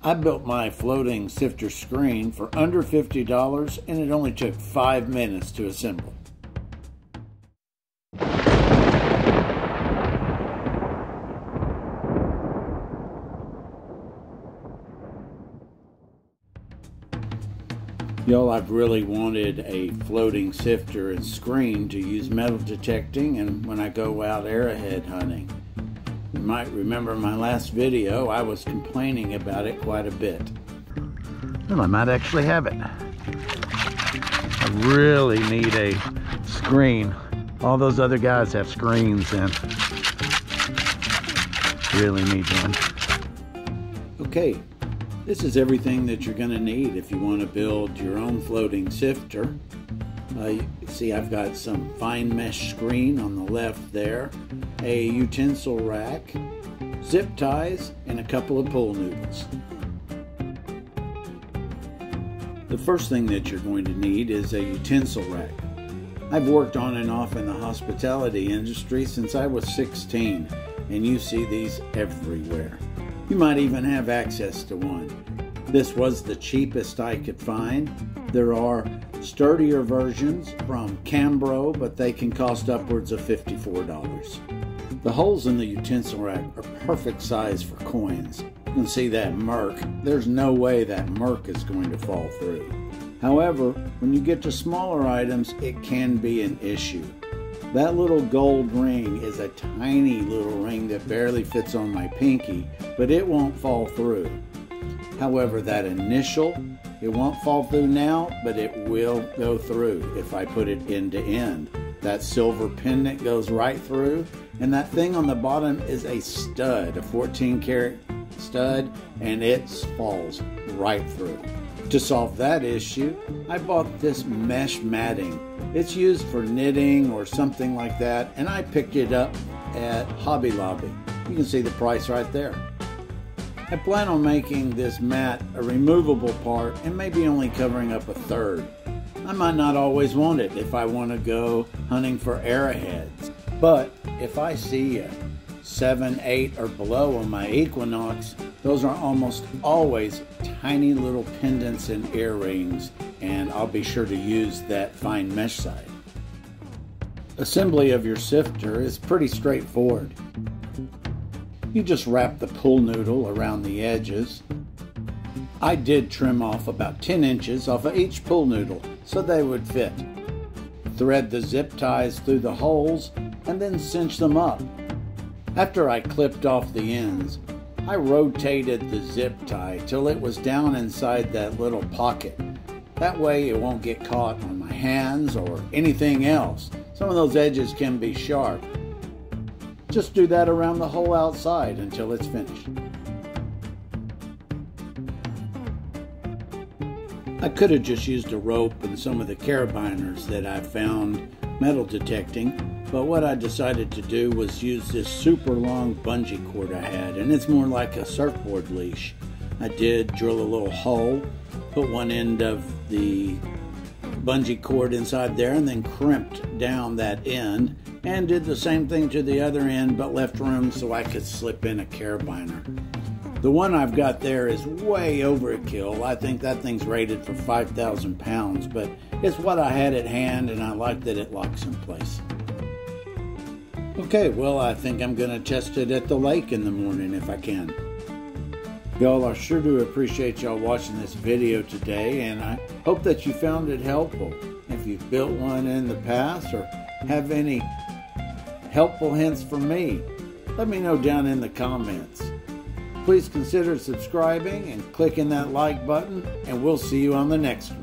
I built my floating sifter screen for under $50 and it only took 5 minutes to assemble. Y'all, I've really wanted a floating sifter and screen to use metal detecting and when I go out arrowhead hunting. You might remember my last video, I was complaining about it quite a bit. Well, I might actually have it. I really need a screen. All those other guys have screens and really need one. Okay, this is everything that you're going to need if you want to build your own floating sifter. You see I've got some fine mesh screen on the left there, a utensil rack, zip ties, and a couple of pull noodles. The first thing that you're going to need is a utensil rack. I've worked on and off in the hospitality industry since I was 16, and you see these everywhere. You might even have access to one. This was the cheapest I could find. There are sturdier versions from Cambro, but they can cost upwards of $54. The holes in the utensil rack are perfect size for coins. You can see that merc. There's no way that merc is going to fall through. However, when you get to smaller items, it can be an issue. That little gold ring is a tiny little ring that barely fits on my pinky, but it won't fall through. However, that initial, it won't fall through now, but it will go through if I put it end to end. That silver pendant goes right through, and that thing on the bottom is a stud, a 14-karat stud, and it falls right through. To solve that issue, I bought this mesh matting. It's used for knitting or something like that, and I picked it up at Hobby Lobby. You can see the price right there. I plan on making this mat a removable part and maybe only covering up a third. I might not always want it if I want to go hunting for arrowheads, but if I see a 7, 8 or below on my Equinox, those are almost always tiny little pendants and earrings, and I'll be sure to use that fine mesh side. Assembly of your sifter is pretty straightforward. You just wrap the pull noodle around the edges. I did trim off about 10 inches off of each pull noodle so they would fit. Thread the zip ties through the holes and then cinch them up. After I clipped off the ends, I rotated the zip tie till it was down inside that little pocket. That way it won't get caught on my hands or anything else. Some of those edges can be sharp. Just do that around the whole outside until it's finished. I could have just used a rope and some of the carabiners that I found metal detecting, but what I decided to do was use this super long bungee cord I had, and it's more like a surfboard leash. I did drill a little hole, put one end of the bungee cord inside there, and then crimped down that end, and did the same thing to the other end, but left room so I could slip in a carabiner. The one I've got there is way overkill. I think that thing's rated for 5,000 pounds, but it's what I had at hand, and I like that it locks in place. Okay, well, I think I'm going to test it at the lake in the morning if I can. Y'all, I sure do appreciate y'all watching this video today, and I hope that you found it helpful. If you've built one in the past or have any helpful hints from me, let me know down in the comments. Please consider subscribing and clicking that like button, and we'll see you on the next one.